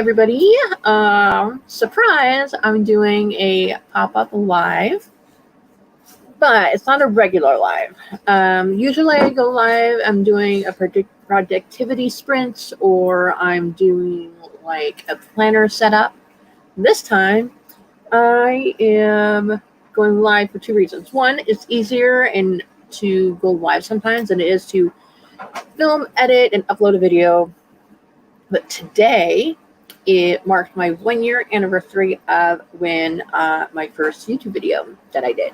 everybody. Surprise, I'm doing a pop-up live, but it's not a regular live. Usually I go live, I'm doing a productivity sprint, or I'm doing like a planner setup. This time, I am going live for two reasons. One, it's easier and to go live sometimes than it is to film, edit, and upload a video. But today, it marked my 1 year anniversary of when my first YouTube video that I did.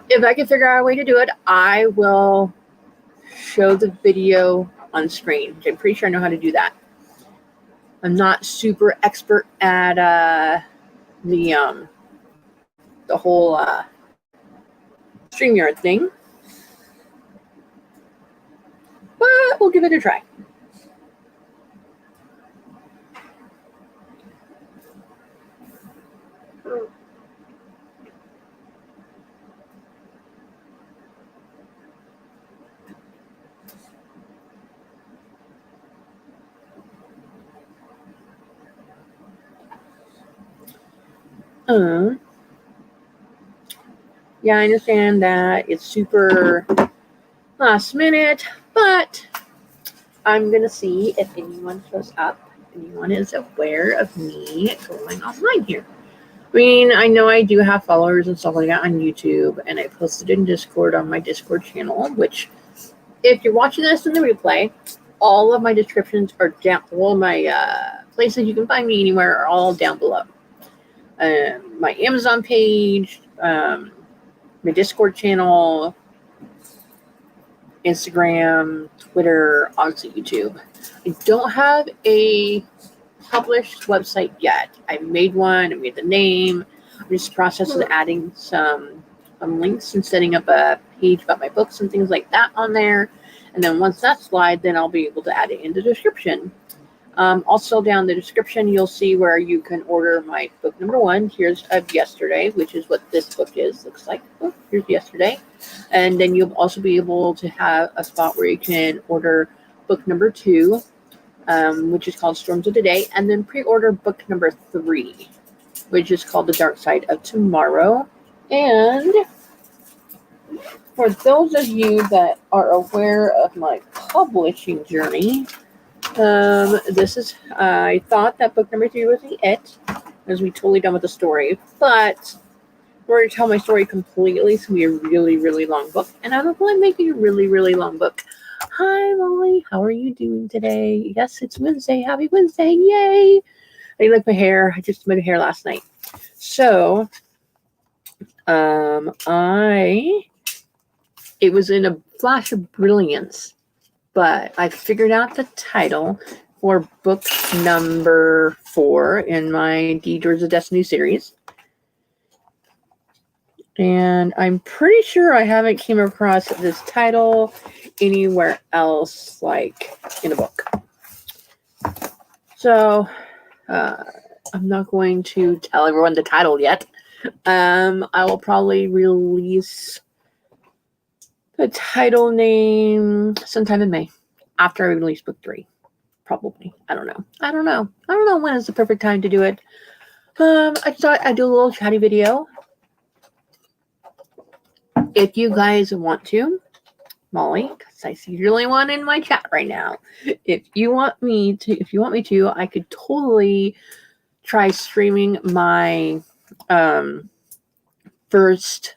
If I can figure out a way to do it, I will show the video on screen. I'm pretty sure I know how to do that. I'm not super expert at the whole StreamYard thing, but we'll give it a try. Yeah, I understand that it's super last minute, but I'm going to see if anyone shows up. If anyone is aware of me going online here. I mean, I know I do have followers and stuff like that on YouTube, and I posted in Discord on my Discord channel, which, if you're watching this in the replay, all of my descriptions are down. All my places you can find me anywhere are all down below. My Amazon page, my Discord channel, Instagram, Twitter, obviously YouTube. I don't have a published website yet. I made one. I made the name. I'm just in the process of adding some links and setting up a page about my books and things like that on there. And then once that's live, then I'll be able to add it in the description. Also down in the description, you'll see where you can order my book number 1. Here's of yesterday, which is what this book is. Looks like, oh, here's yesterday. And then you'll also be able to have a spot where you can order book number 2, which is called Storms of the Day, and then pre-order book number 3, which is called The Dark Side of Tomorrow. And for those of you that are aware of my publishing journey, this is, I thought that book number 3 was it, because we totally done with the story, but in order to tell my story completely, it's going to be a really, really long book, and I'm going to make it a really, really long book. Hi, Molly. How are you doing today? Yes, it's Wednesday. Happy Wednesday. Yay. I like my hair. I just made my hair last night. So, it was in a flash of brilliance, but I figured out the title for book number 4 in my Detours of Destiny series. And I'm pretty sure I haven't came across this title anywhere else, like in a book. So I'm not going to tell everyone the title yet. I will probably release the title name sometime in May, after I release book 3. Probably. I don't know when is the perfect time to do it. I thought I'd do a little chatty video. If you guys want to, Molly, because I see you're the only one in my chat right now. If you want me to, I could totally try streaming my first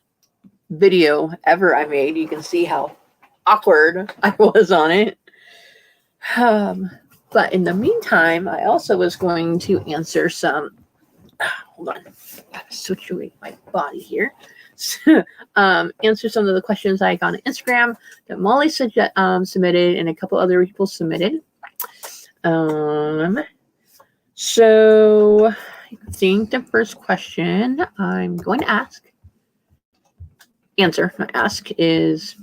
video ever I made. You can see how awkward I was on it. But in the meantime, I also was going to answer some. Hold on, gotta situate my body here. Answer some of the questions I got on Instagram that Molly submitted, and a couple other people submitted. So I think the first question I'm going to ask is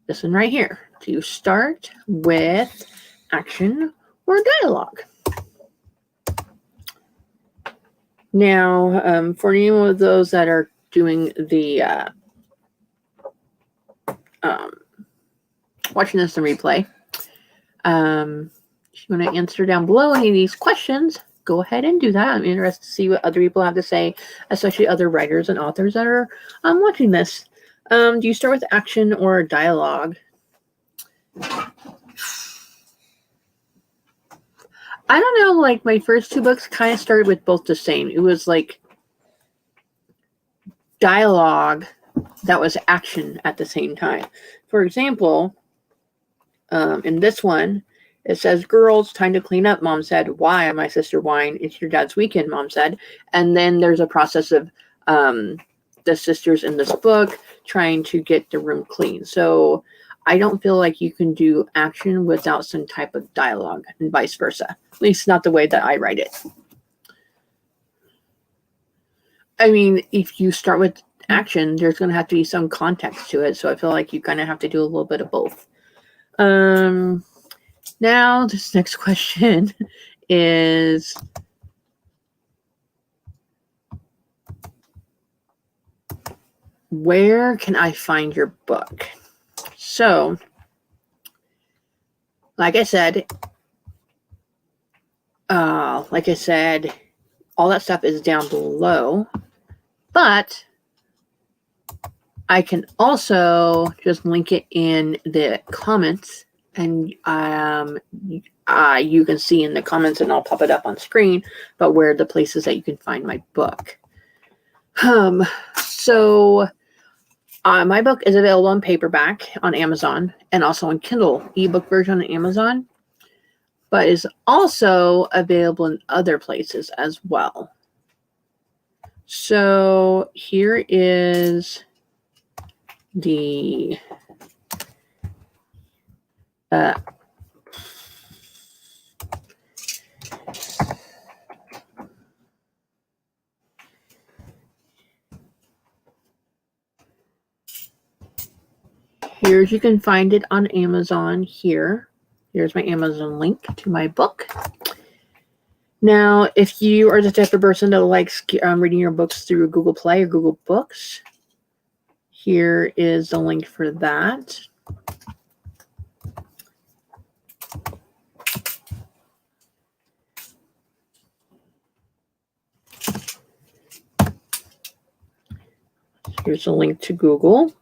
this one right here. Do you start with action or dialogue? Now, for any of those that are doing the watching this in replay, If you want to answer down below any of these questions, go ahead and do that. I'm interested to see what other people have to say, especially other writers and authors that are watching this. Do you start with action or dialogue? I don't know, like my first two books kind of started with both the same. It was like dialogue that was action at the same time. For example, in this one, it says, girls, time to clean up, Mom said. Why? My sister whined. It's your dad's weekend, Mom said. And then there's a process of the sisters in this book trying to get the room clean. So I don't feel like you can do action without some type of dialogue and vice versa. At least not the way that I write it. I mean, if you start with action, there's going to have to be some context to it. So I feel like you kind of have to do a little bit of both. Now, this next question is, where can I find your book? So, like I said, all that stuff is down below, but I can also just link it in the comments, and you can see in the comments, and I'll pop it up on screen, but where are the places that you can find my book. So my book is available in paperback on Amazon and also on Kindle ebook version on Amazon, but is also available in other places as well. So here is the here's, you can find it on Amazon here. Here's my Amazon link to my book. Now, if you are the type of person that likes reading your books through Google Play or Google Books, here is the link for that. Here's a link to Google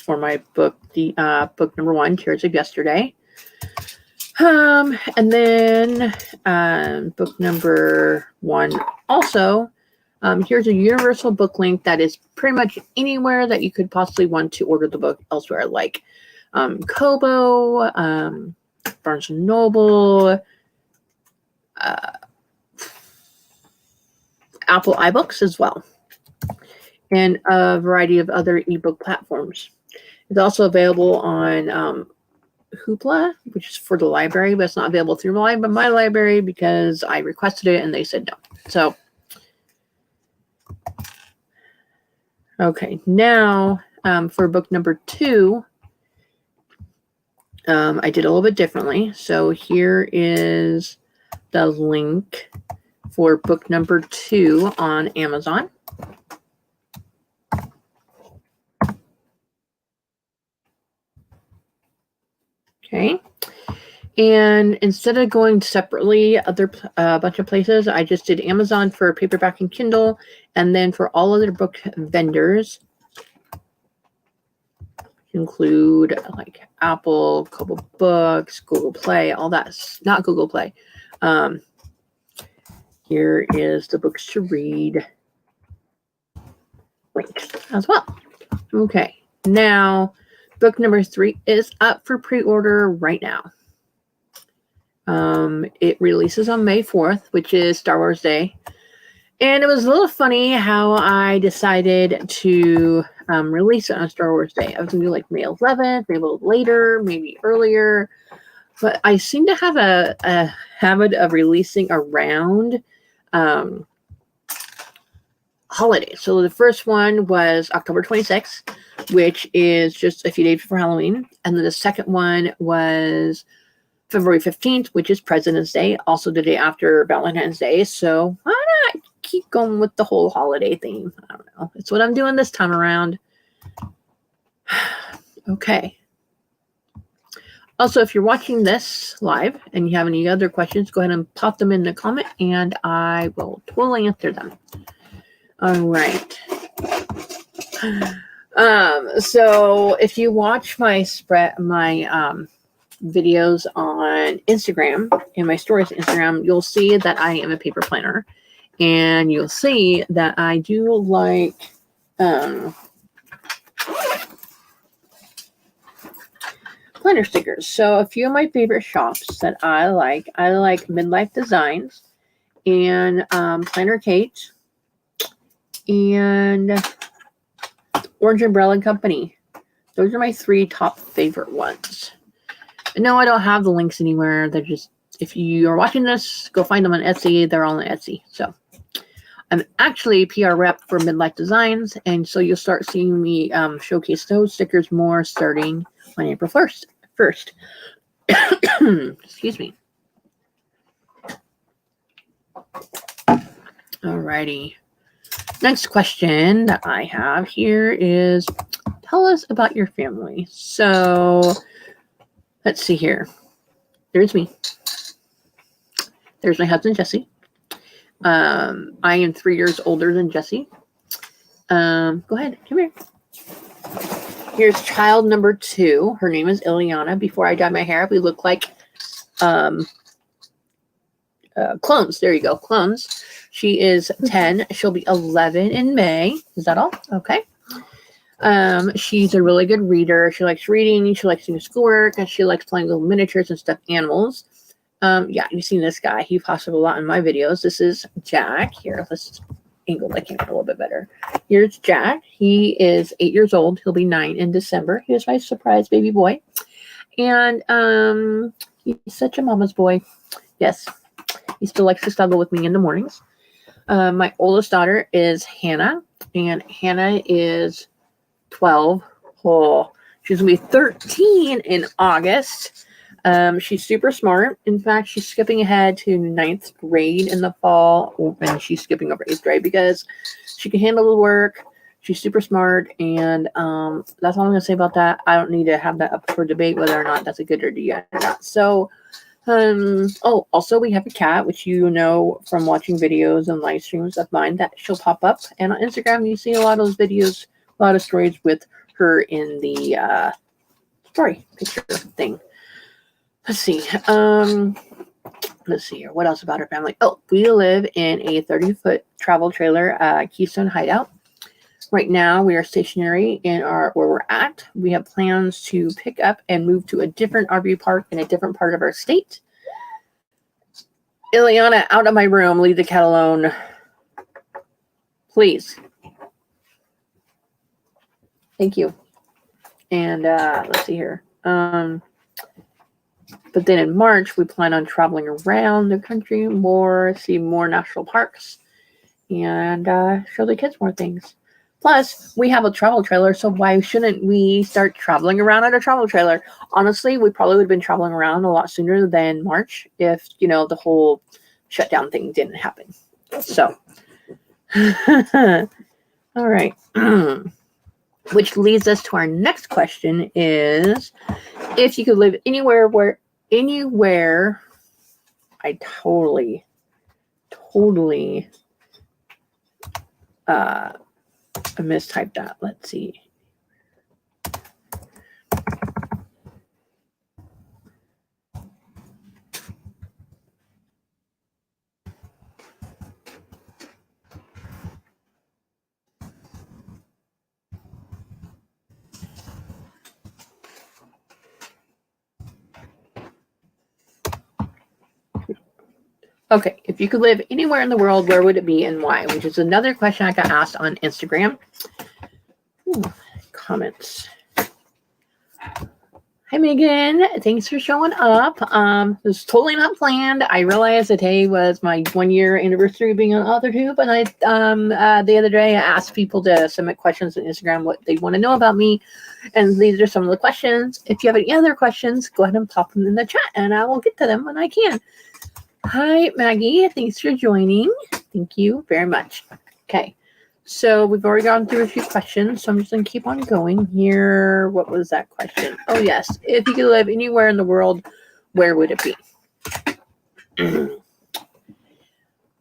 for my book, the book number 1, Tears of Yesterday. And then book number 1 also. Here's a universal book link that is pretty much anywhere that you could possibly want to order the book elsewhere, like Kobo, Barnes & Noble, Apple iBooks as well, and a variety of other ebook platforms. It's also available on Hoopla, which is for the library, but it's not available through my library because I requested it and they said no. So, okay, now for book number 2, I did a little bit differently. So here is the link for book number 2 on Amazon. Okay, and instead of going separately a bunch of places, I just did Amazon for paperback and Kindle, and then for all other book vendors, include like Apple, Kobo Books, Google Play, all that. Not Google Play. Here is the books to read link as well. Okay, now book number 3 is up for pre-order right now. It releases on May 4th, which is Star Wars Day. And it was a little funny how I decided to release it on Star Wars Day. I was going to do like May 11th, maybe a little later, maybe earlier. But I seem to have a habit of releasing around holidays. So the first one was October 26th, which is just a few days before Halloween. And then the second one was February 15th, which is President's Day, also the day after Valentine's Day. So why not keep going with the whole holiday theme? I don't know. It's what I'm doing this time around. Okay. Also, if you're watching this live and you have any other questions, go ahead and pop them in the comment and I will totally answer them. All right. So if you watch my videos on Instagram, in my stories on Instagram, you'll see that I am a paper planner. And you'll see that I do like planner stickers. So a few of my favorite shops that I like Midlife Designs and Planner Kate and Orange Umbrella Company. Those are my 3 top favorite ones. No, I don't have the links anywhere. They're just, if you are watching this, go find them on Etsy. They're all on Etsy. So I'm actually a PR rep for Midlife Designs, and so you'll start seeing me showcase those stickers more starting on April 1st. Excuse me. Alrighty. Next question that I have here is, tell us about your family. So let's see here. There's me. There's my husband, Jesse. I am 3 years older than Jesse. Go ahead. Come here. Here's child number 2. Her name is Ileana. Before I dyed my hair, we look like clones. There you go. Clones. She is 10. She'll be 11 in May. Is that all? Okay. She's a really good reader. She likes reading. She likes doing schoolwork, and she likes playing with miniatures and stuffed animals. Yeah, you've seen this guy. He pops up a lot in my videos. This is Jack. Here, let's angle the camera a little bit better. Here's Jack. He is 8 years old. He'll be 9 in December. He was my surprise baby boy. And he's such a mama's boy. Yes. He still likes to snuggle with me in the mornings. My oldest daughter is Hannah, and Hannah is 12. Oh, she's going to be 13 in August. She's super smart. In fact, she's skipping ahead to 9th grade in the fall, and she's skipping over 8th grade because she can handle the work. She's super smart, and that's all I'm going to say about that. I don't need to have that up for debate whether or not that's a good idea or not. So, also we have a cat, which you know from watching videos and live streams of mine, that she'll pop up. And on Instagram, you see a lot of those videos, a lot of stories with her in the story picture thing. Let's see. Let's see here. What else about our family? Oh, we live in a 30-foot travel trailer, Keystone Hideout. Right now, we are stationary in where we're at. We have plans to pick up and move to a different RV park in a different part of our state. Ileana, out of my room. Leave the cat alone. Please. Thank you. And let's see here. But then in March, we plan on traveling around the country more, see more national parks, and show the kids more things. Plus, we have a travel trailer, so why shouldn't we start traveling around at a travel trailer? Honestly, we probably would have been traveling around a lot sooner than March if, you know, the whole shutdown thing didn't happen. So, all right. Which leads us to our next question is, if you could live anywhere, I totally I mistyped that. Let's see. Okay, if you could live anywhere in the world, where would it be and why? Which is another question I got asked on Instagram. Comments. Hi, Megan. Thanks for showing up. It was totally not planned. I realized that today was my 1-year anniversary of being on Authortube, and I the other day I asked people to submit questions on Instagram what they want to know about me, and these are some of the questions. If you have any other questions, go ahead and pop them in the chat, and I will get to them when I can. Hi, Maggie. Thanks for joining. Thank you very much. Okay. So we've already gone through a few questions, so I'm just going to keep on going here. What was that question? Oh, yes. If you could live anywhere in the world, where would it be?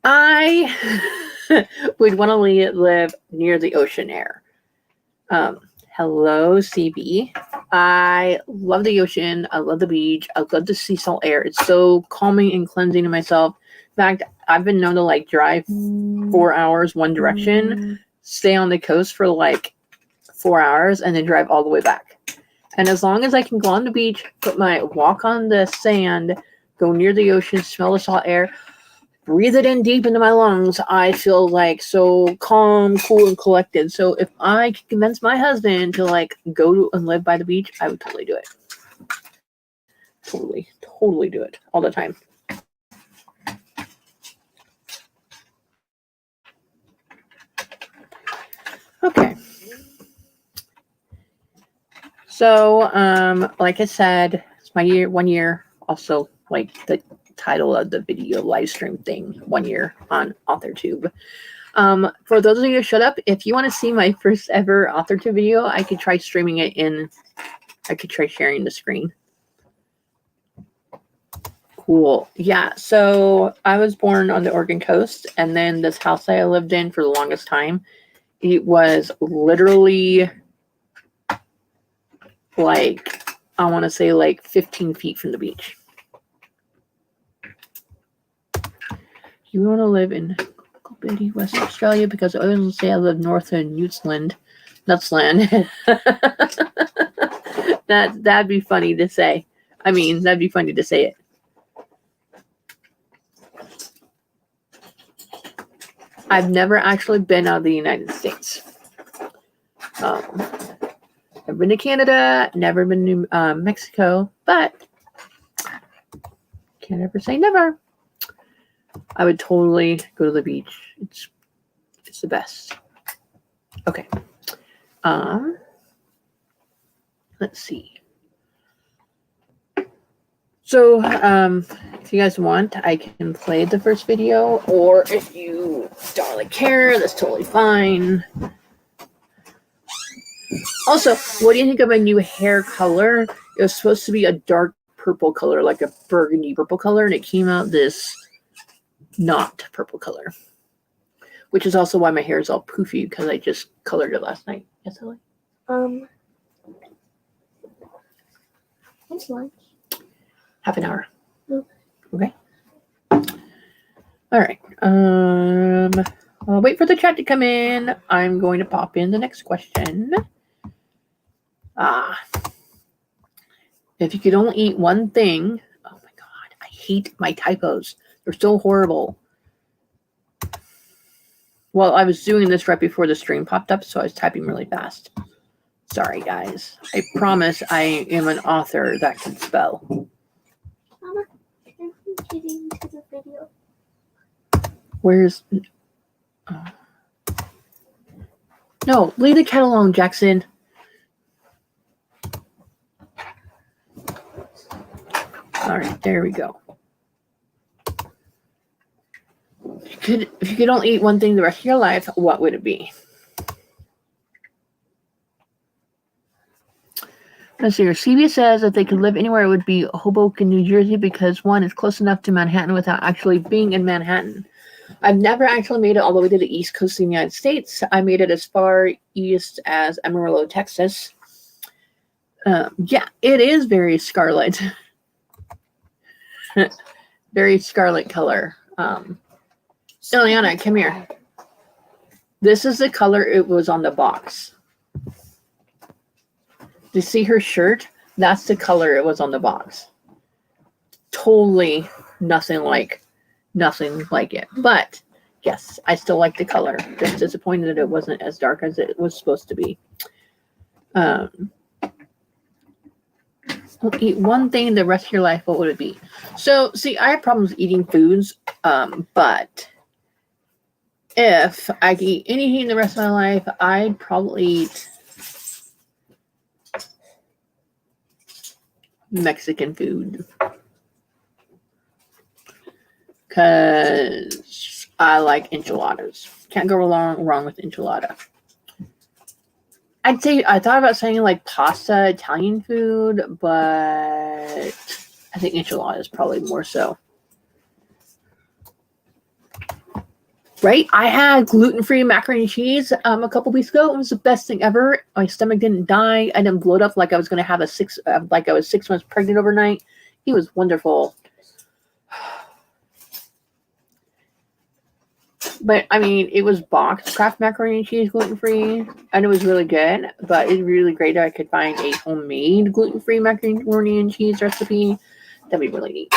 I would want to live near the ocean air. Hello, CB. I love the ocean. I love the beach. I love the sea salt air. It's so calming and cleansing to myself. In fact, I've been known to like drive 4 hours one direction, stay on the coast for like 4 hours, and then drive all the way back. And as long as I can go on the beach, put my walk on the sand, go near the ocean, smell the salt air, breathe it in deep into my lungs, I feel like so calm, cool, and collected. So if I could convince my husband to like go and live by the beach, I would totally do it. Totally do it all the time. Okay. So, like I said, it's my 1 year. Also, like the title of the video live stream thing, 1 year on Authortube. For those of you who shut up, if you want to see my first ever Authortube video, I could try streaming it in. I could try sharing the screen. Cool. Yeah. So I was born on the Oregon coast, and then this house that I lived in for the longest time, it was literally like, I want to say like 15 feet from the beach. You want to live in Betty, West Australia, because I always say I live north of Nutsland. That'd be funny to say. I mean, that'd be funny to say it. I've never actually been out of the United States. I've been to Canada, never been to Mexico, but can't ever say never. I would totally go to the beach. It's the best. Okay. Let's see. So, if you guys want, I can play the first video, or if you don't really care, that's totally fine. Also, what do you think of my new hair color? It was supposed to be a dark purple color, like a burgundy purple color, and it came out this not purple color, which is also why my hair is all poofy, because I just colored it last night. Yes, Ellie? What's lunch? Half an hour. Okay. All right. I'll wait for the chat to come in. I'm going to pop in the next question. If you could only eat one thing. Oh my God, I hate my typos. They're so horrible. Well, I was doing this right before the stream popped up, so I was typing really fast. Sorry, guys. I promise I am an author that can spell. Mama, I'm getting to the video. Where's... Oh. No, leave the cat alone, Jackson. All right, there we go. If you could only eat one thing the rest of your life, what would it be? Let's see here. CB says that they could live anywhere, it would be Hoboken, New Jersey, because one, it's close enough to Manhattan without actually being in Manhattan. I've never actually made it all the way to the East Coast of the United States. I made it as far east as Amarillo, Texas. Yeah, it is very scarlet. Very scarlet color. Ileana, come here. This is the color it was on the box. Do you see her shirt? That's the color it was on the box. Totally nothing like it. But yes, I still like the color. Just disappointed that it wasn't as dark as it was supposed to be. Eat one thing the rest of your life, what would it be? So, see, I have problems eating foods, but if I could eat anything the rest of my life, I'd probably eat Mexican food. Because I like enchiladas. Can't go wrong with enchilada. I'd say I thought about saying like pasta, Italian food, but I think enchilada is probably more so. Right? I had gluten-free macaroni and cheese a couple weeks ago. It was the best thing ever. My stomach didn't die. I didn't bloat up like I was going to have like I was 6 months pregnant overnight. It was wonderful. But I mean, it was boxed Kraft macaroni and cheese gluten-free, and it was really good. But it's really great if I could find a homemade gluten-free macaroni and cheese recipe. That'd be really neat.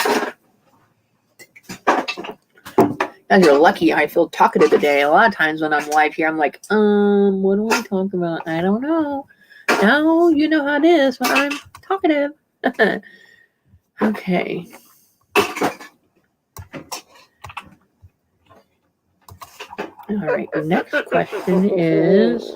Guys, you're lucky I feel talkative today. A lot of times when I'm live here, I'm like, what do I talk about? I don't know. Now you know how it is when I'm talkative. Okay. All right, the next question is,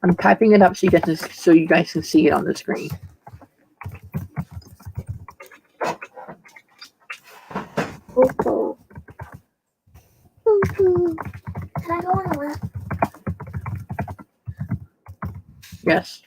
I'm typing it up so you guys can see it on the screen. Can I go on a lap? Yes.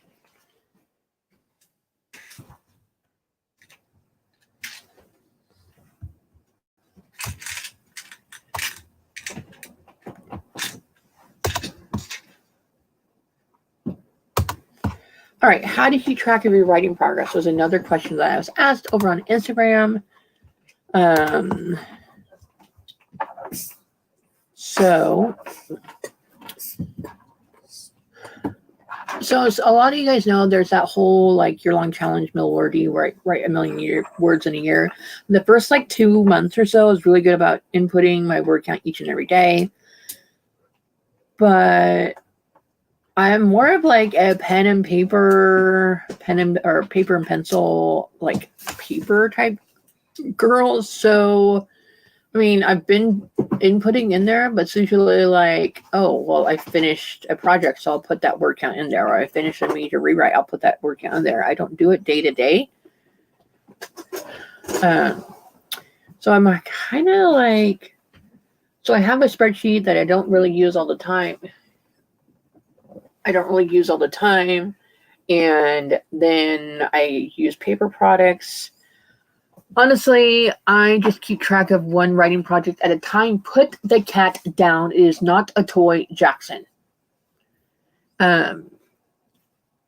All right, how do you keep track of your writing progress was another question that I was asked over on Instagram. So a lot of you guys know there's that whole like year-long challenge, Milwordy, where I write 1 million words in a year. And the first like 2 months or so is really good about inputting my word count each and every day. But I'm more of like a paper and pencil, like paper type girl. So, I mean, I've been inputting in there, but it's usually like, oh, well, I finished a project, so I'll put that word count in there. Or I finished a major rewrite, I'll put that word count in there. I don't do it day to day. So I'm kind of like, so I have a spreadsheet that I don't really use all the time. And then I use paper products. Honestly, I just keep track of one writing project at a time. Put the cat down. It is not a toy, Jackson.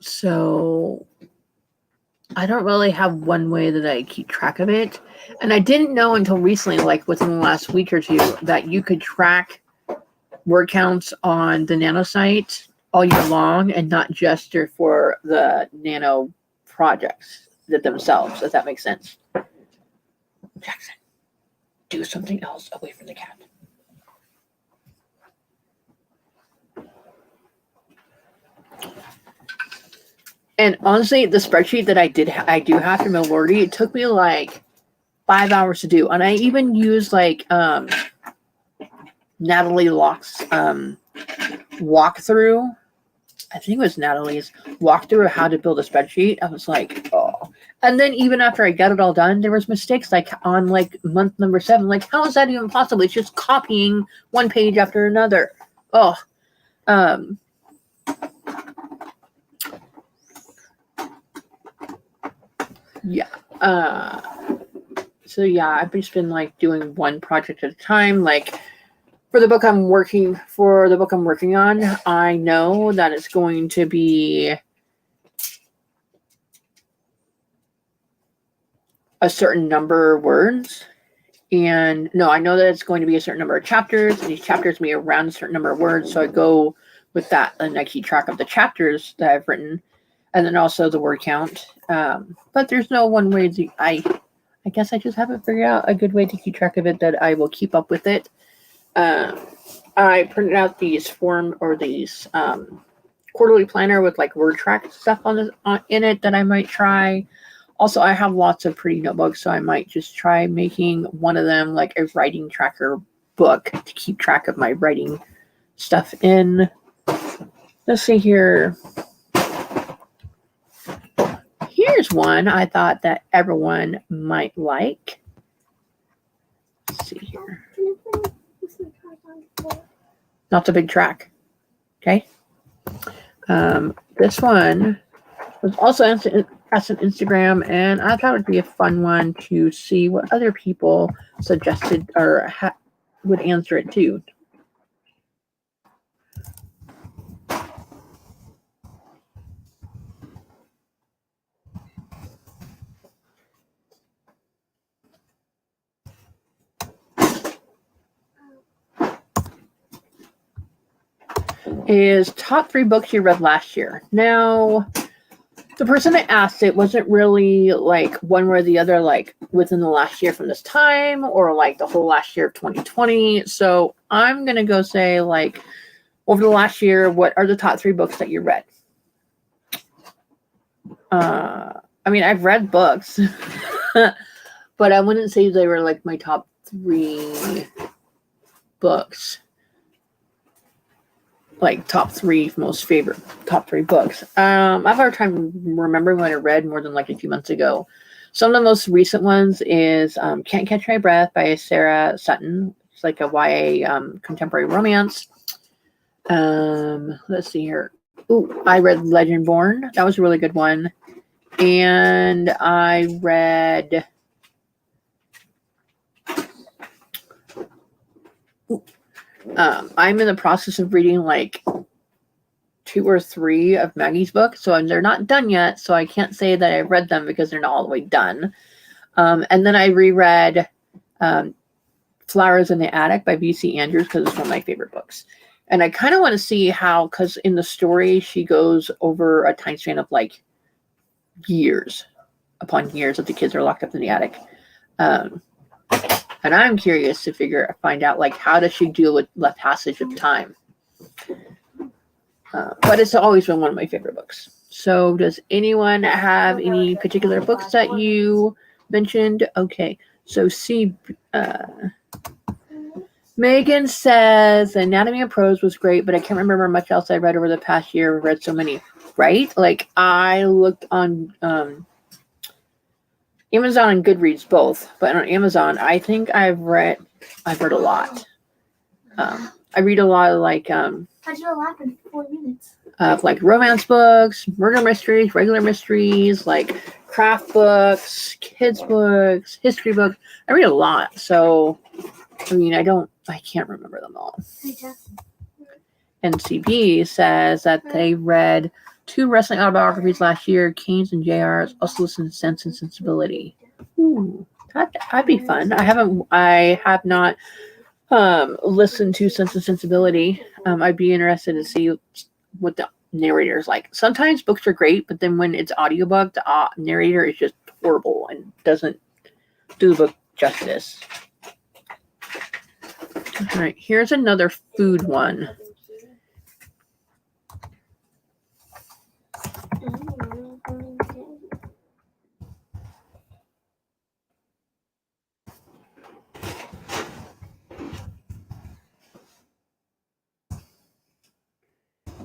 So I don't really have one way that I keep track of it. And I didn't know until recently, like within the last week or two, that you could track word counts on the Nano site all year long and not just for the Nano projects themselves, if that makes sense. Jackson, do something else away from the cat. And honestly, the spreadsheet that I do have for Milwordy, it took me like 5 hours to do. And I even used like Natalie Locke's walkthrough. I think it was Natalie's walkthrough of how to build a spreadsheet. I was like, oh. And then even after I got it all done, there was mistakes like on like month number 7. Like, how is that even possible? It's just copying one page after another. Oh. Yeah. So yeah, I've just been like doing one project at a time. Like for the book I'm working on, I know that it's going to be a certain number of words. And no, I know that it's going to be a certain number of chapters, and these chapters may be around a certain number of words. So I go with that and I keep track of the chapters that I've written, and then also the word count. But there's no one way to, I guess I just haven't figured out a good way to keep track of it that I will keep up with it. I printed out these quarterly planner with like word track stuff in it that I might try. Also, I have lots of pretty notebooks, so I might just try making one of them like a writing tracker book to keep track of my writing stuff in. Let's see here. Here's one I thought that everyone might like. Let's see here. Not the big track. Okay. This one was also asked on Instagram, and I thought it would be a fun one to see what other people suggested or would answer it too. Is top 3 books you read last year. Now, the person that asked it wasn't really like one way or the other, like within the last year from this time or like the whole last year of 2020. So I'm going to go say like over the last year, what are the top 3 books that you read? I mean, I've read books, but I wouldn't say they were like my top 3 books. Like top 3 most favorite top 3 books. I've had a hard time remembering what I read more than like a few months ago. Some of the most recent ones is Can't Catch My Breath by Sarah Sutton. It's like a YA contemporary romance. Let's see here. Ooh, I read Legendborn. That was a really good one. And I read I'm in the process of reading like 2 or 3 of Maggie's books, so they're not done yet, so I can't say that I read them because they're not all the way done. And then I reread Flowers in the Attic by V.C. Andrews because it's one of my favorite books. And I kind of want to see how, because in the story, she goes over a time span of like years upon years that the kids are locked up in the attic. And I'm curious to find out, like, how does she deal with the passage of time? But it's always been one of my favorite books. So does anyone have any particular books that you mentioned? Okay. So Megan says Anatomy of Prose was great, but I can't remember much else I read over the past year. I've read so many, right? Like I looked on Amazon and Goodreads both, but on Amazon, I think I've read a lot. I read a lot of like How'd you laugh in 4 minutes? Of like romance books, murder mysteries, regular mysteries, like craft books, kids books, history books. I read a lot, so I mean, I can't remember them all. NCB says that they read 2 wrestling autobiographies last year, Kane's and JR's. Also listened to Sense and Sensibility. Ooh, that'd be fun. I have not listened to Sense and Sensibility. I'd be interested to see what the narrator's like. Sometimes books are great, but then when it's audiobook, the narrator is just horrible and doesn't do the book justice. All right, here's another food one.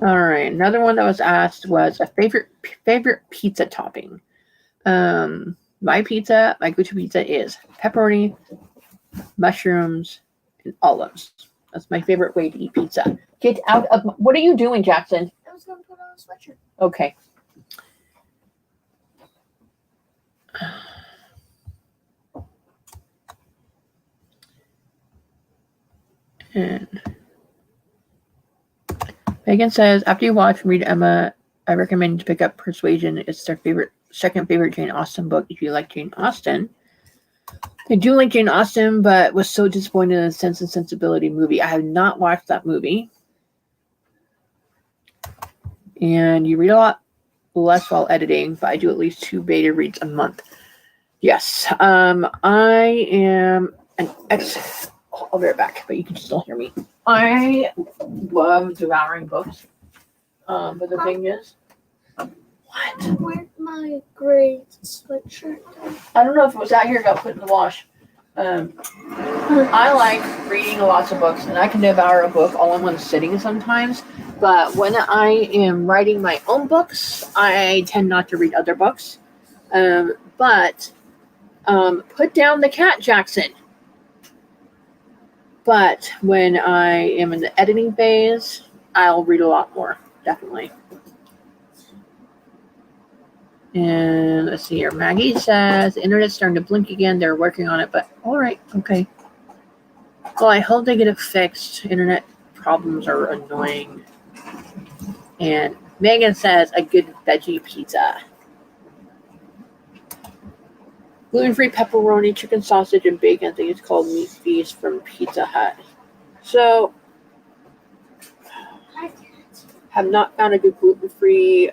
All right, another one that was asked was a favorite pizza topping. My go-to pizza is pepperoni, mushrooms, and olives. That's my favorite way to eat pizza. Get out of what are you doing, Jackson? I was going to put on a sweatshirt. Okay. And Megan says, after you watch and read Emma, I recommend you to pick up Persuasion. It's their second favorite Jane Austen book if you like Jane Austen. I do like Jane Austen, but was so disappointed in the Sense and Sensibility movie. I have not watched that movie. And you read a lot less while editing, but I do at least 2 beta reads a month. Yes. I am an I'll be right back, but you can still hear me. I love devouring books. But the thing is, what? Where's my gray sweatshirt? I don't know if it was out here, got put in the wash. I like reading lots of books, and I can devour a book all in one sitting sometimes. But when I am writing my own books, I tend not to read other books. But put down the cat, Jackson. But when I am in the editing phase, I'll read a lot more, definitely. And let's see here. Maggie says, the internet's starting to blink again. They're working on it, but all right, okay. Well, I hope they get it fixed. Internet problems are annoying. And Megan says, a good veggie pizza. Gluten-free pepperoni, chicken sausage, and bacon. I think it's called Meat Feast from Pizza Hut. So, have not found a good gluten-free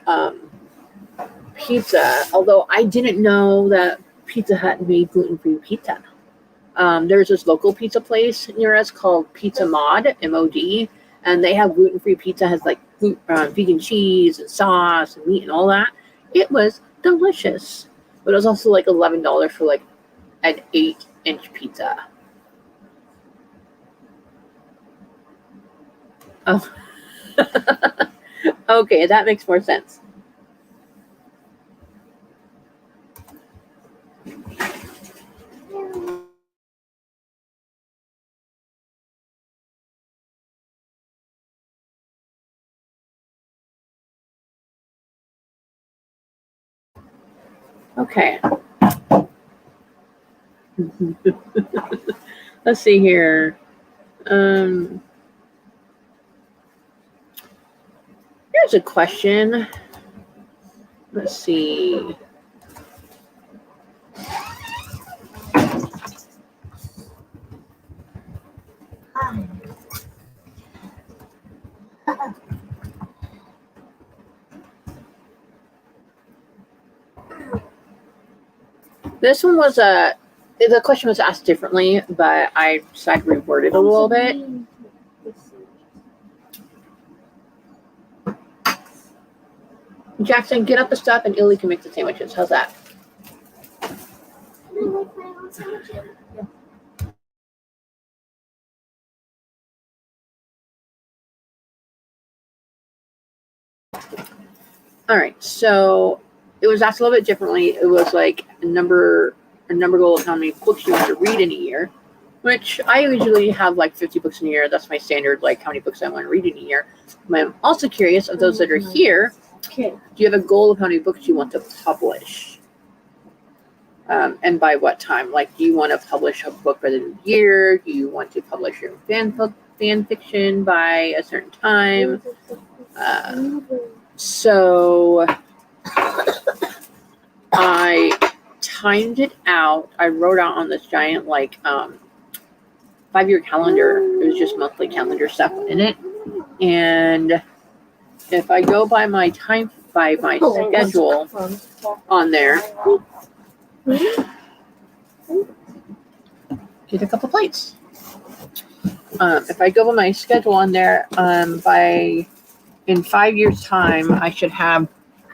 pizza, although I didn't know that Pizza Hut made gluten-free pizza. There's this local pizza place near us called Pizza Mod, M-O-D, and they have gluten-free pizza, has like vegan cheese and sauce and meat and all that. It was delicious, but it was also like $11 for like an 8-inch pizza. Oh, okay, that makes more sense. Okay. Let's see here. Here's a question. Let's see. This one was the question was asked differently, but I decided to reword it a little bit. Jackson, get up the stuff and Illy can make the sandwiches. How's that? All right, so it was asked a little bit differently. It was like a number goal of how many books you want to read in a year, which I usually have like 50 books in a year. That's my standard, like how many books I want to read in a year. But I'm also curious of those that are here. Do you have a goal of how many books you want to publish? And by what time? Like, do you want to publish a book by the new year? Do you want to publish your fan fiction by a certain time? So I timed it out. I wrote out on this giant 5-year calendar. It was just monthly calendar stuff in it. And if I go by my schedule on there, get a couple plates. If I go by my schedule on there, in 5 years' time, I should have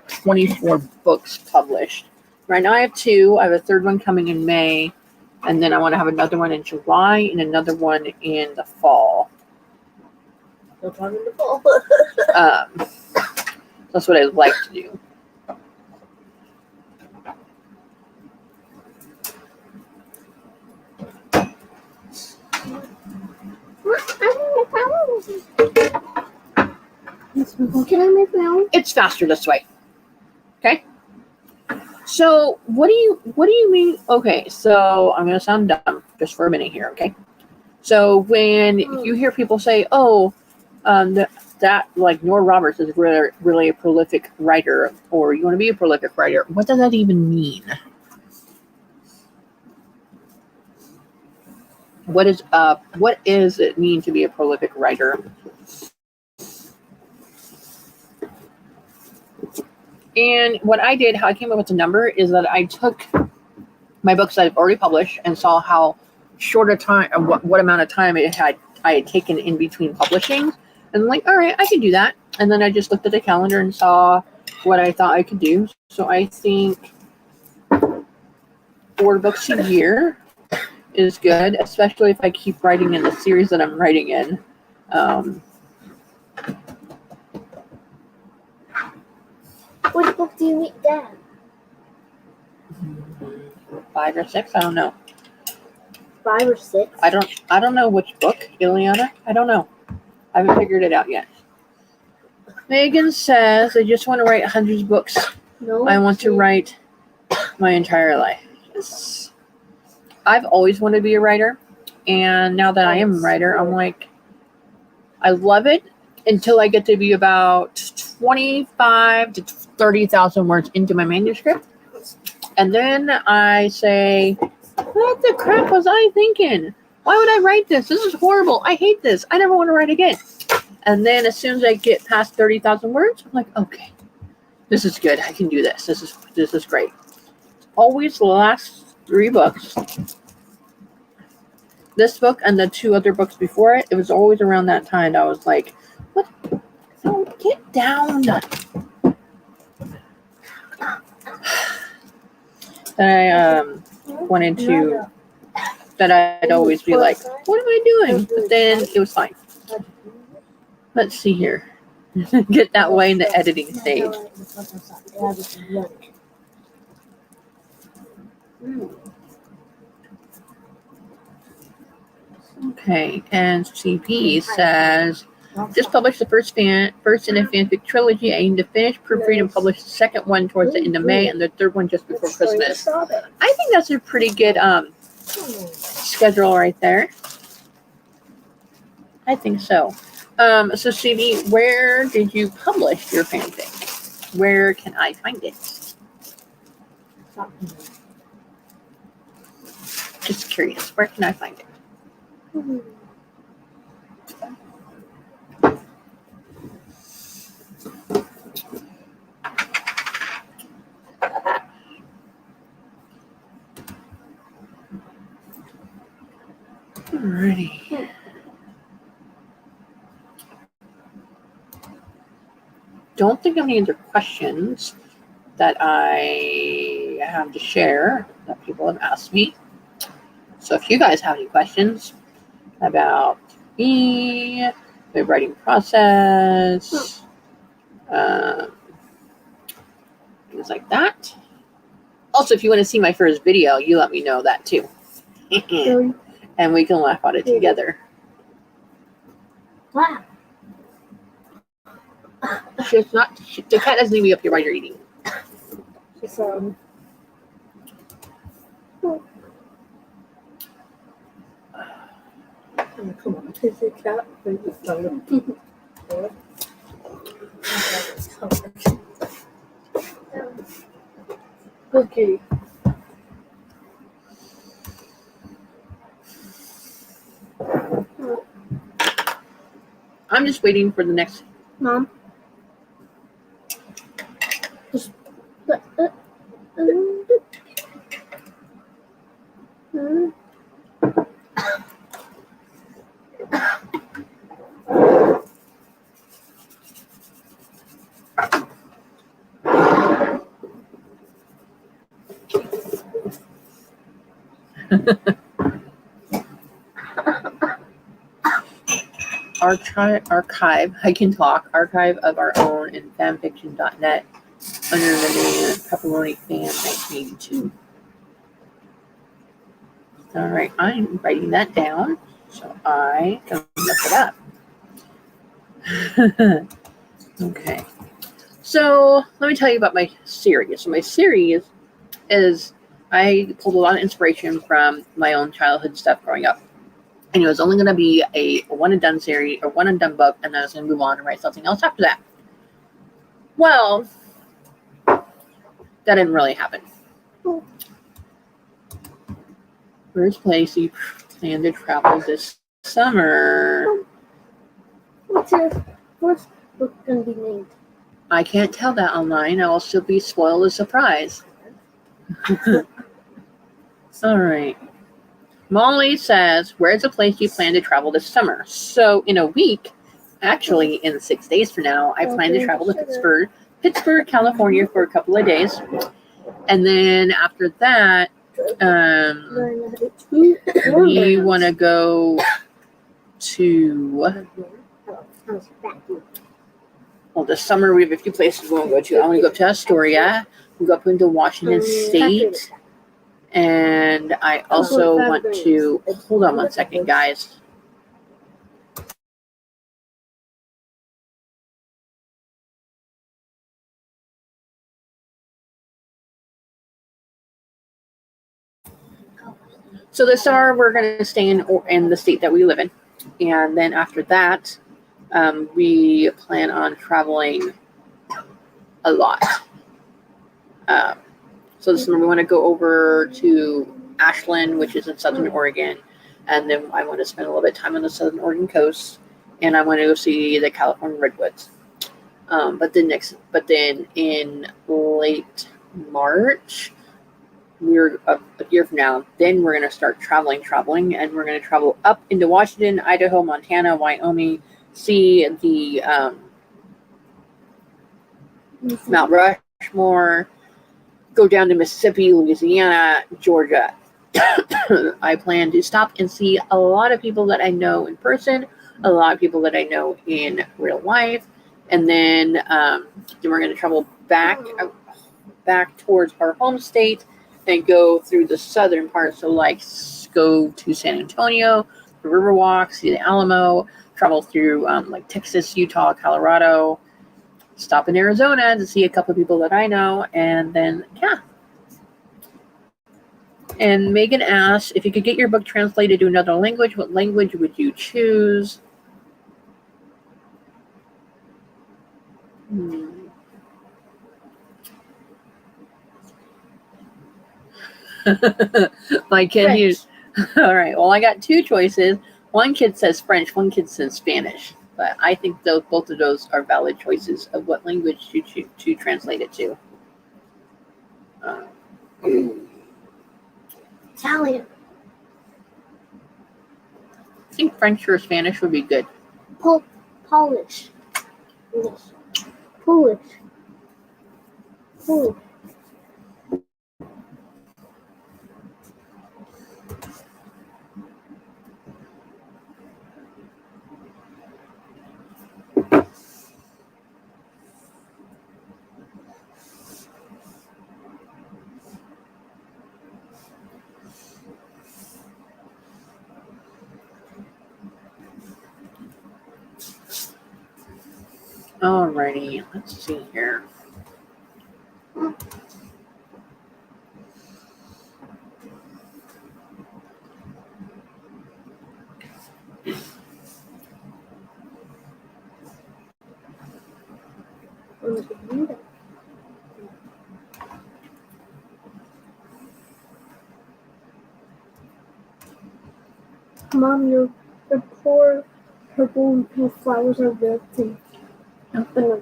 24 books published. Right now I have 2. I have a third one coming in May, and then I want to have another one in July and another one in the fall. That's wonderful. That's what I'd like to do. Can I make my own? It's faster this way. Okay. So what do you mean? Okay, so I'm gonna sound dumb just for a minute here. Okay. So when you hear people say, "Oh, that like Nora Roberts is really a prolific writer," or "You want to be a prolific writer," what does that even mean? What does it mean to be a prolific writer? And what I did, how I came up with the number, is that I took my books that I've already published and saw how short a time, what amount of time I had taken in between publishing, and I'm like, all right, I can do that. And then I just looked at the calendar and saw what I thought I could do. So I think 4 books a year is good, especially if I keep writing in the series that I'm writing in. Which book do you read then? 5 or 6, I don't know. 5 or 6? I don't know which book, Ileana. I don't know. I haven't figured it out yet. Megan says, I just want to write hundreds of books. No. I want to write my entire life. Yes. I've always wanted to be a writer. And now that I am a writer, I'm like, I love it until I get to be about 25 to 30,000 words into my manuscript. And then I say, what the crap was I thinking? Why would I write this? This is horrible. I hate this. I never want to write again. And then as soon as I get past 30,000 words, I'm like, okay, this is good. I can do this. This is great. Always the last 3 books. This book and the 2 other books before it, it was always around that time that I was like, what? No, get down. That I wanted to, that I'd always be like, what am I doing? But then it was fine. Let's see here. Get that way in the editing stage. Okay, and CP says, just published the first in a fanfic trilogy. I aim to finish, proofread, and publish the second one towards the end of May, and the third one just before Christmas. I think that's a pretty good schedule right there. I think so. So CB, where did you publish your fanfic? Where can I find it? Just curious, where can I find it? Alrighty. Don't think of any other questions that I have to share that people have asked me. So if you guys have any questions about me, the writing process, things like that. Also, if you want to see my first video, you let me know that too. And we can laugh at it together. Wow. The cat doesn't leave me up here while you're eating. So, come on, is it cat? Okay. I'm just waiting for the next. Mom. Just. Archive, I can talk, archive of our own in fanfiction.net under the name Pepperoni Fan 1982. All right, I'm writing that down so I can look it up. Okay, so let me tell you about my series. So my series is, I pulled a lot of inspiration from my own childhood stuff growing up. And it was only going to be a one and done series or one and done book, and then I was going to move on and write something else after that. Well, that didn't really happen. Where's place you plan to travel this summer? What's your first book going to be named? I can't tell that online. I will still be spoiled a surprise. All right. Molly says, where's the place you plan to travel this summer? So in a week, actually in 6 days from now, I plan to travel to Pittsburgh, California for a couple of days. And then after that, We want to go to, well, this summer we have a few places we want to go to. I want to go to Astoria. We go up into Washington State. And I also want to, hold on one second, guys. So this summer we're going to stay in the state that we live in, and then after that, we plan on traveling a lot. So this summer we want to go over to Ashland, which is in Southern Oregon, and then I want to spend a little bit of time on the Southern Oregon coast, and I want to go see the California redwoods. But then in late March, we're a year from now, then we're going to start traveling, and we're going to travel up into Washington, Idaho, Montana, Wyoming, see the Mount Rushmore, go down to Mississippi, Louisiana, Georgia. I plan to stop and see a lot of people that I know in person, a lot of people that I know in real life, and then we're going to travel back towards our home state and go through the southern part. So like go to San Antonio, the Riverwalk, see the Alamo, travel through like Texas, Utah, Colorado, stop in Arizona to see a couple of people that I know, and then yeah. And Megan asks, if you could get your book translated to another language, what language would you choose? My kid used. All right. Well, I got two choices. One kid says French. One kid says Spanish. But I think both of those are valid choices of what language to translate it to. Italian. I think French or Spanish would be good. Polish. Polish. Alrighty, let's see here. Mom, your poor purple and pink flowers are wilting. Okay.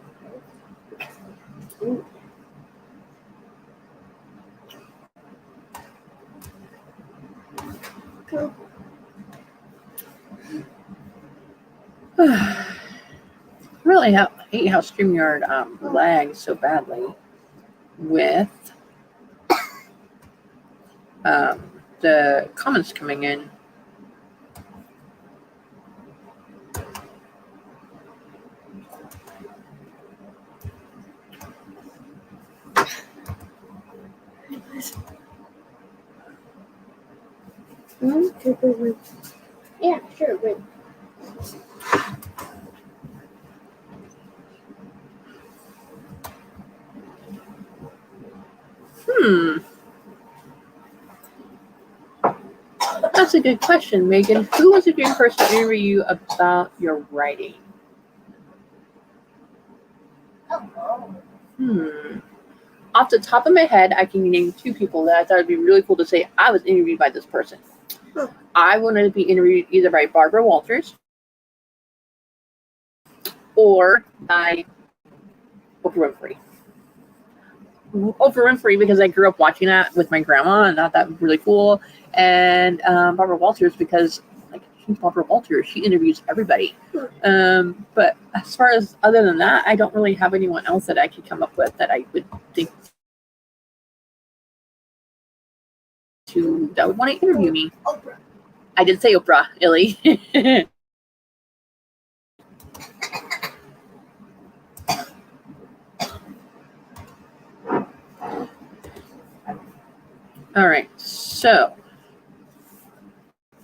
Really hate how StreamYard lags so badly with the comments coming in. Yeah, sure, wait. That's a good question, Megan. Who was a good person to interview you about your writing? Off the top of my head, I can name two people that I thought would be really cool to say I was interviewed by this person. I wanted to be interviewed either by Barbara Walters or by Oprah Winfrey. Oprah Winfrey because I grew up watching that with my grandma and thought that was really cool. And Barbara Walters because she's Barbara Walters. She interviews everybody. But as far as other than that, I don't really have anyone else that I could come up with that I would think that would want to interview me. Oprah. I did say Oprah, Illy. All right, so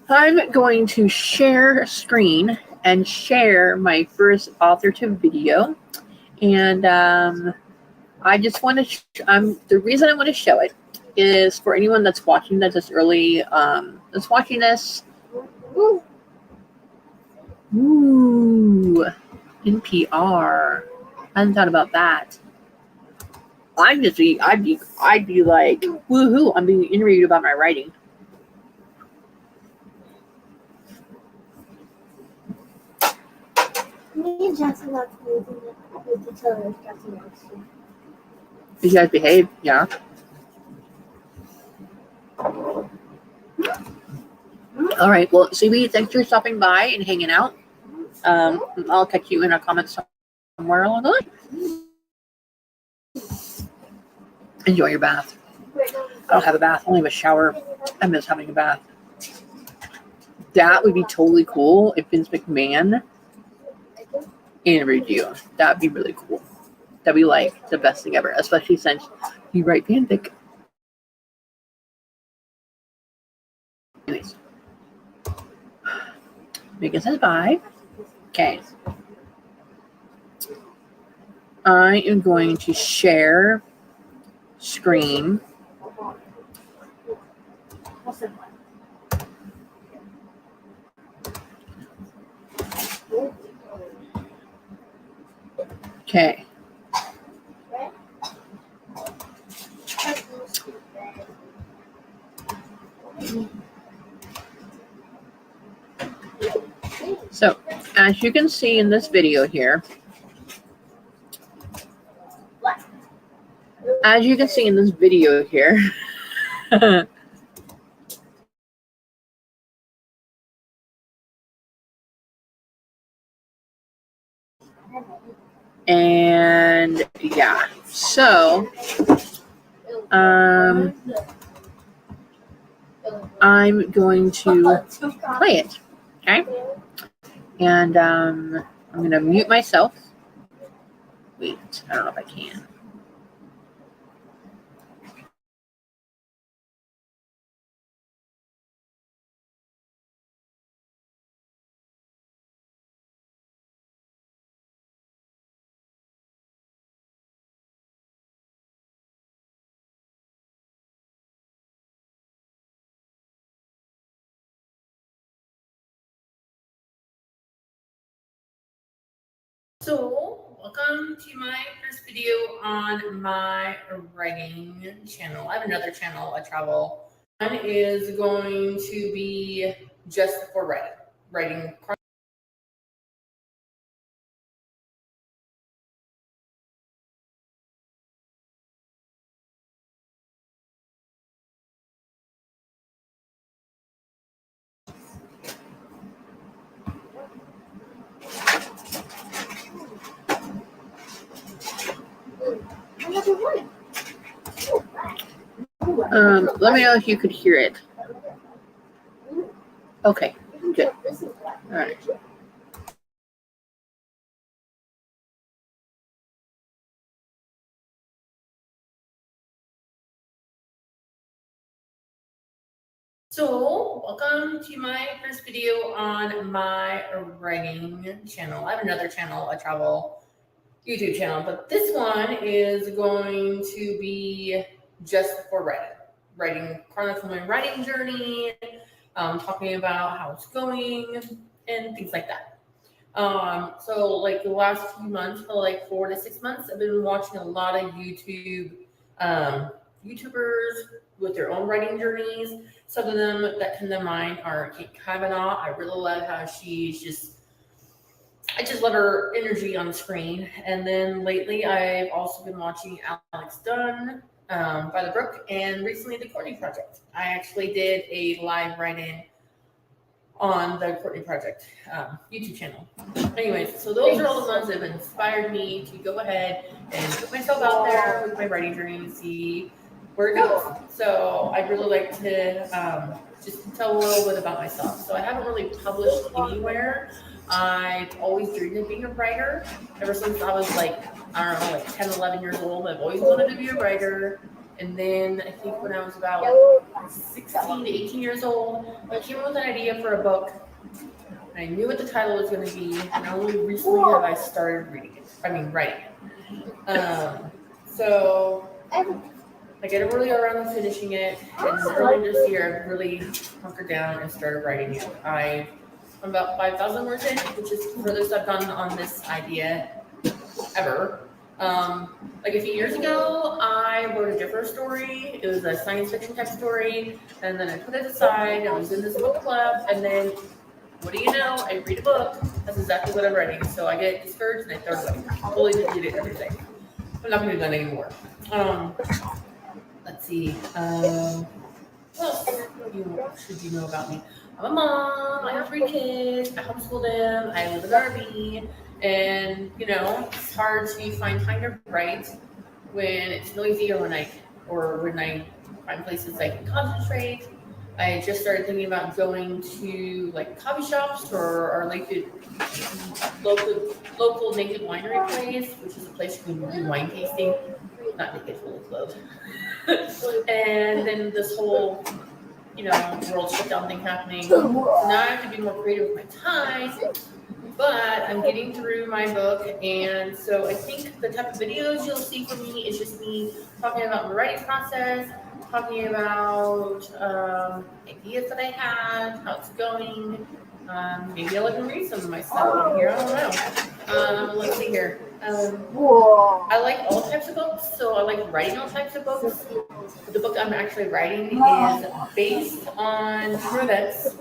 I'm going to share a screen and share my first Authortube video. And I just want to, the reason I want to show it is for anyone that's watching this early, that's watching this. Ooh, NPR. I hadn't thought about that. I'd be like, woohoo, I'm being interviewed about my writing. Me and Jackson got to with each other. Jackson wants to. You guys behave, yeah. All right, well, CB, thanks for stopping by and hanging out. I'll catch you in a comment somewhere along the line. Enjoy your bath. I don't have a bath, I only have a shower. I miss having a bath. That would be totally cool if Vince McMahon interviewed you. That'd be really cool. That'd be like the best thing ever, especially since you write fanfic. Anyways, Megan says bye. Okay. I am going to share screen. Okay. So, as you can see in this video here, and yeah, so I'm going to play it, okay? And I'm going to mute myself. Wait, I don't know if I can. So, welcome to my first video on my writing channel. I have another channel, a travel. One is going to be just for writing. Let me know if you could hear it. Okay, good. All right. So, welcome to my first video on my writing channel. I have another channel, a travel YouTube channel, but this one is going to be just for writing, chronicling my writing journey, talking about how it's going and things like that. So like the last few months, for like 4 to 6 months, I've been watching a lot of YouTubers with their own writing journeys. Some of them that come to mind are Kate Kavanaugh. I really love how I just love her energy on the screen. And then lately, I've also been watching Alex Dunn by the Brook, and recently the Courtney Project. I actually did a live write-in on the Courtney Project YouTube channel. Anyways, so those are all the ones that have inspired me to go ahead and put myself out there with my writing journey and see where it goes. So I'd really like to just tell a little bit about myself. So I haven't really published anywhere. I've always dreamed of being a writer ever since I was like, I don't know, like 10, 11 years old. I've always wanted to be a writer. And then I think when I was about 16 to 18 years old, I came up with an idea for a book. I knew what the title was going to be, and only recently have I started writing it. So I get really around to finishing it, and earlier this year I really hunkered down and started writing it. I'm about 5,000 words in, which is the furthest I've gone on this idea ever. Like a few years ago, I wrote a different story. It was a science fiction type story, and then I put it aside. I was in this book club, and then what do you know? I read a book. That's exactly what I'm writing. So I get discouraged and I throw it away. Fully deleted everything. I'm not going to do that anymore. Let's see. What else should you know about me? I'm a mom. I have 3 kids. I homeschool them. I live in an RV. And, you know, it's hard to find time to write when it's noisy or when I find places I can concentrate. I just started thinking about going to like coffee shops or like the local naked winery place, which is a place you can do wine tasting, not naked, fully clothed. And then this whole, you know, world shutdown thing happening. So now I have to be more creative with my time. But I'm getting through my book, and so I think the type of videos you'll see from me is just me talking about my writing process, talking about ideas that I have, how it's going. Maybe I'll even read some of my stuff on here. I don't know. Let's see here. I like all types of books, so I like writing all types of books. The book I'm actually writing is based on true events.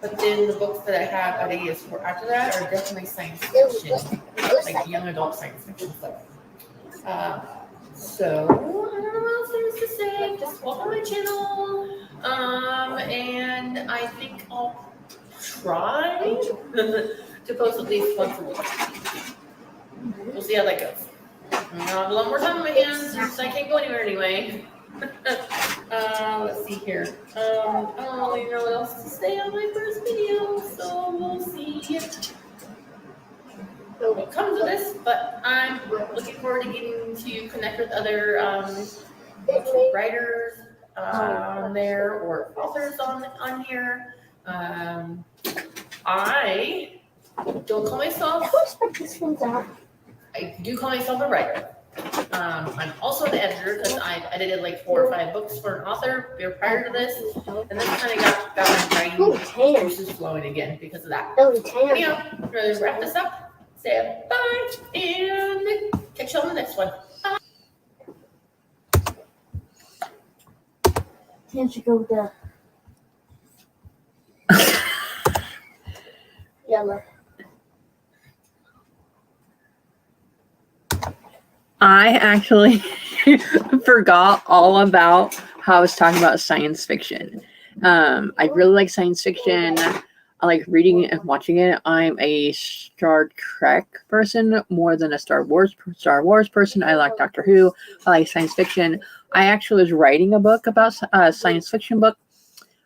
But then the books that I have ideas for after that are definitely science fiction, like young adult science fiction stuff. So I don't know what else there is to say. Just welcome to my channel. And I think I'll try to post at least once a week. We'll see how that goes. I have a lot more time on my hands since I can't go anywhere anyway. Let's see here. I don't really know what else to say on my first video, so we'll see what comes of this. But I'm looking forward to getting to connect with other writers on there or authors on here. I don't call myself. I do call myself a writer. I'm also an editor because I've edited like 4 or 5 books for an author prior to this, and then kind of got my writing juices flowing again because of that. Anyhow, I'm going to wrap this up, say bye, and catch you on the next one. Bye. Can't you go there? Yellow. I actually forgot all about how I was talking about science fiction. I really like science fiction. I like reading it and watching it. I'm a Star Trek person more than a Star Wars person. I like Doctor Who. I like science fiction. I actually was writing a book about a science fiction book.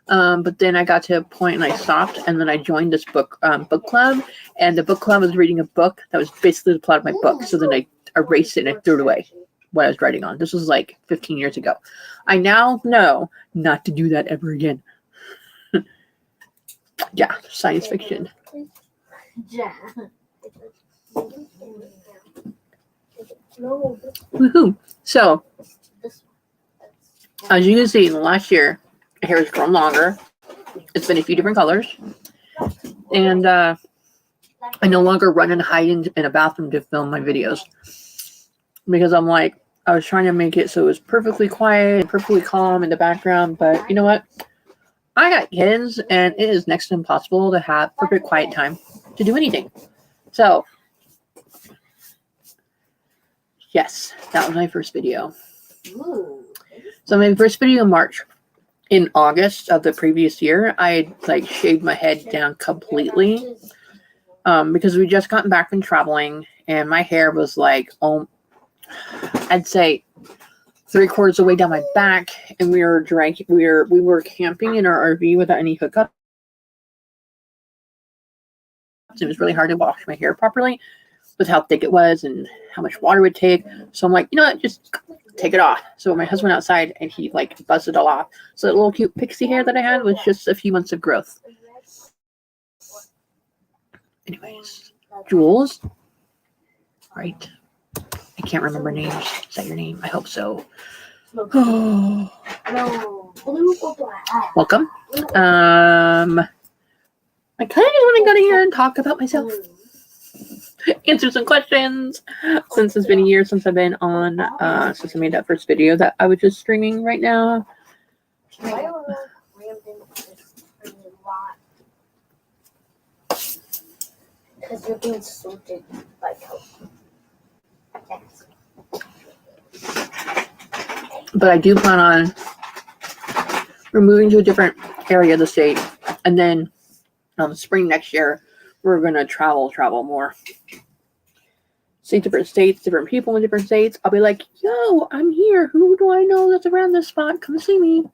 But then I got to a point and I stopped, and then I joined this book club, and the book club was reading a book that was basically the plot of my book. So then I erased it and I threw it away what I was writing on. This was like 15 years ago. I now know not to do that ever again. Yeah, science fiction. Woohoo! So, as you can see, in the last year, my hair has grown longer. It's been a few different colors. And I no longer run and hide in a bathroom to film my videos. Because I'm like, I was trying to make it so it was perfectly quiet and perfectly calm in the background. But you know what? I got kids, and it is next to impossible to have perfect quiet time to do anything. So, yes, that was my first video. So my first video in March. In August of the previous year, I like shaved my head down completely because we just gotten back from traveling, and my hair was like, I'd say 3/4 of the way down my back, and we were camping in our RV without any hookup. It was really hard to wash my hair properly with how thick it was and how much water it would take. So I'm like, you know what, just take it off. So my husband went outside and he like buzzed it all off. So that little cute pixie hair that I had was just a few months of growth. Anyways, Jules, right? I can't remember names. Is that your name? I hope so. Oh. Welcome. I kind of want to go to here and talk about myself. Answer some questions. Since it's been a year since I've been on, since I made that first video that I was just streaming right now. Because you're being sorted by code. But I do plan on moving to a different area of the state, and then spring next year we're gonna travel more. See different states, different people in different states. I'll be like, yo, I'm here. Who do I know that's around this spot? Come see me.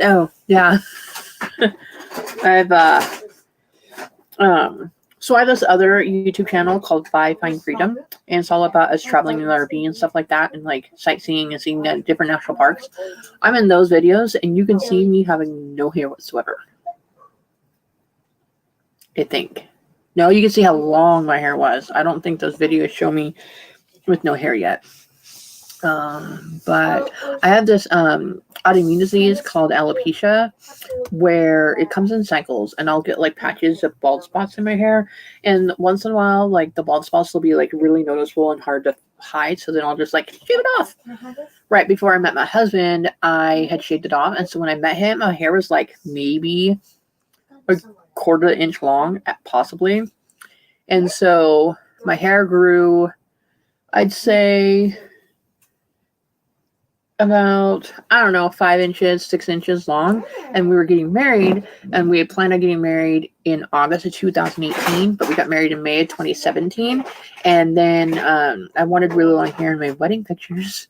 Oh yeah. So I have this other YouTube channel called Find Freedom, and it's all about us traveling in the RV and stuff like that, and like sightseeing and seeing different national parks. I'm in those videos, and you can see me having no hair whatsoever. I think. No, you can see how long my hair was. I don't think those videos show me with no hair yet. But I have this autoimmune disease called alopecia, where it comes in cycles, and I'll get like patches of bald spots in my hair, and once in a while like the bald spots will be like really noticeable and hard to hide, so then I'll just like shave it off. Right before I met my husband, I had shaved it off, and so when I met him, my hair was like maybe a 1/4 inch long, possibly. And so my hair grew, I'd say about, 5 inches, 6 inches long. And we were getting married, and we had planned on getting married in August of 2018, but we got married in May of 2017. And then I wanted really long hair in my wedding pictures,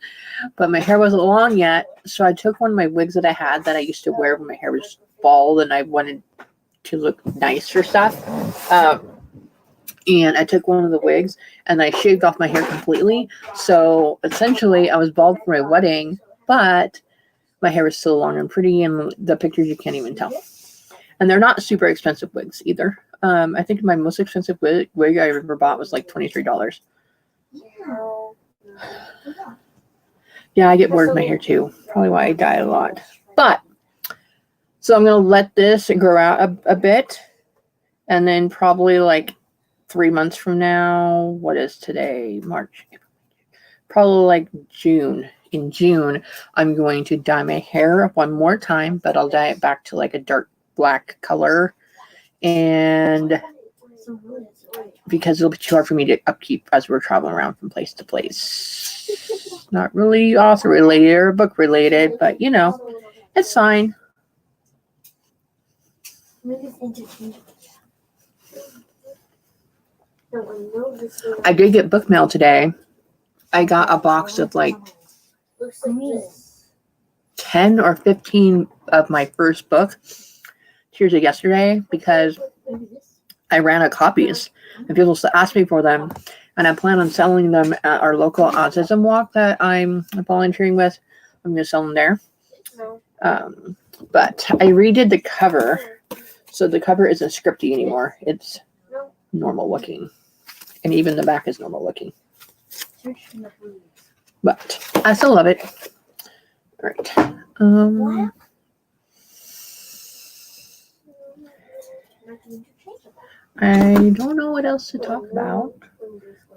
but my hair wasn't long yet. So I took one of my wigs that I had that I used to wear when my hair was bald and I wanted to look nice for stuff. And I took one of the wigs and I shaved off my hair completely. So essentially I was bald for my wedding, but my hair was still long and pretty, and the pictures you can't even tell. And they're not super expensive wigs either. I think my most expensive wig I ever bought was like $23. Yeah, I get bored of my hair too. Probably why I dye a lot. But so I'm going to let this grow out a bit, and then probably like 3 months from now, what is today? March. Probably like June. In June, I'm going to dye my hair one more time, but I'll dye it back to like a dark black color. And because it'll be too hard for me to upkeep as we're traveling around from place to place. Not really author related or book related, but you know, it's fine. I did get book mail today. I got a box of like 10 or 15 of my first book, Tears of Yesterday, because I ran out of copies and people asked me for them, and I plan on selling them at our local autism walk that I'm volunteering with. I'm going to sell them there. But I redid the cover, so the cover isn't scripty anymore. It's normal looking, and even the back is normal looking. But I still love it. All right. I don't know what else to talk about.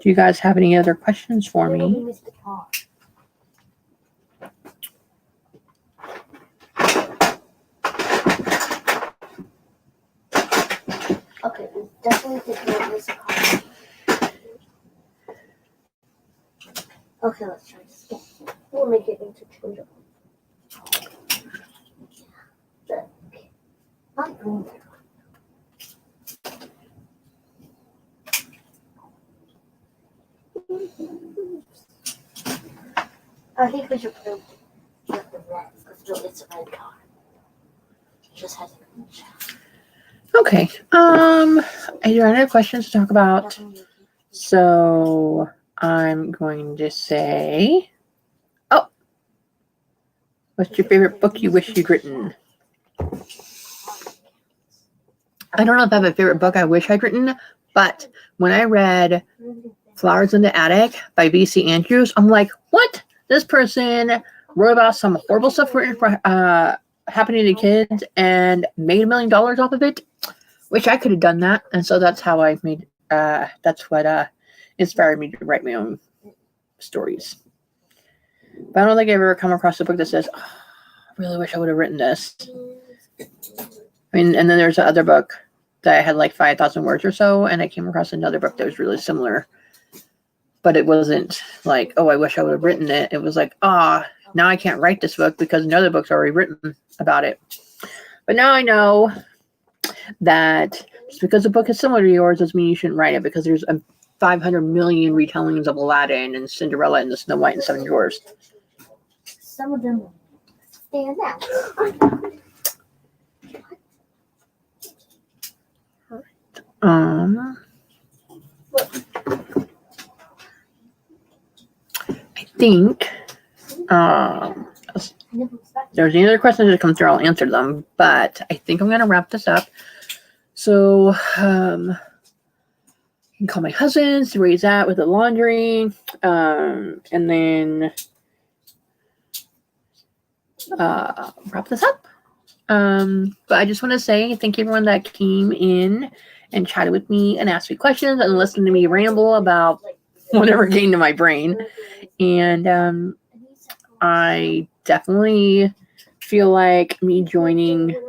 Do you guys have any other questions for me? Okay, we definitely did not miss a card. Okay, let's try this again. We'll make it interchangeable. Okay. I'm going there. I think we should put it the red because it's a red car. It just has a green shaft. Okay. Are there any other questions to talk about? So I'm going to say, oh, what's your favorite book you wish you'd written? I don't know if I have a favorite book I wish I'd written, but when I read Flowers in the Attic by V.C. Andrews, I'm like, what? This person wrote about some horrible stuff happening to kids and made $1 million off of it. Wish I could have done that. And so that's how I made, that's what inspired me to write my own stories. But I don't think I've ever come across a book that says, oh, I really wish I would have written this. I mean, and then there's the other book that had like 5,000 words or so, and I came across another book that was really similar. But it wasn't like, oh, I wish I would have written it. It was like, now I can't write this book because another book's already written about it. But now I know that just because a book is similar to yours doesn't mean you shouldn't write it, because there's 500 million retellings of Aladdin and Cinderella and the Snow White and Seven Dwarfs. Some of them stand out. I think there's any other questions that come through, I'll answer them, but I think I'm going to wrap this up. So you can call my husband, see where he's at with the laundry, and then wrap this up. But I just want to say thank you everyone that came in and chatted with me and asked me questions and listened to me ramble about whatever came to my brain. And I definitely feel like me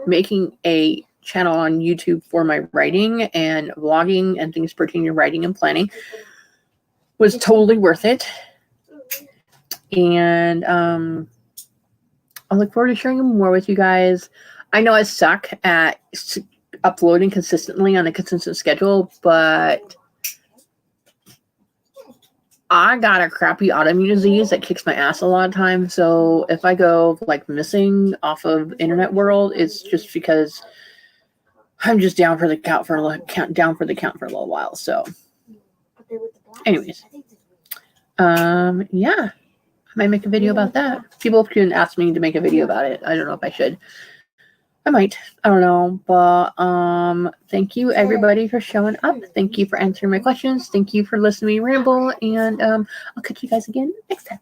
making a channel on YouTube for my writing and vlogging and things pertaining to writing and planning was totally worth it. And I look forward to sharing more with you guys. I know I suck at uploading consistently on a consistent schedule, but I got a crappy autoimmune disease that kicks my ass a lot of times. So if I go like missing off of internet world, it's just because I'm just down for the count for a little while. So anyways, yeah. I might make a video about that. People can ask me to make a video about it. I don't know if I should. I might. I don't know. But thank you everybody for showing up. Thank you for answering my questions. Thank you for listening to me ramble. And I'll catch you guys again next time.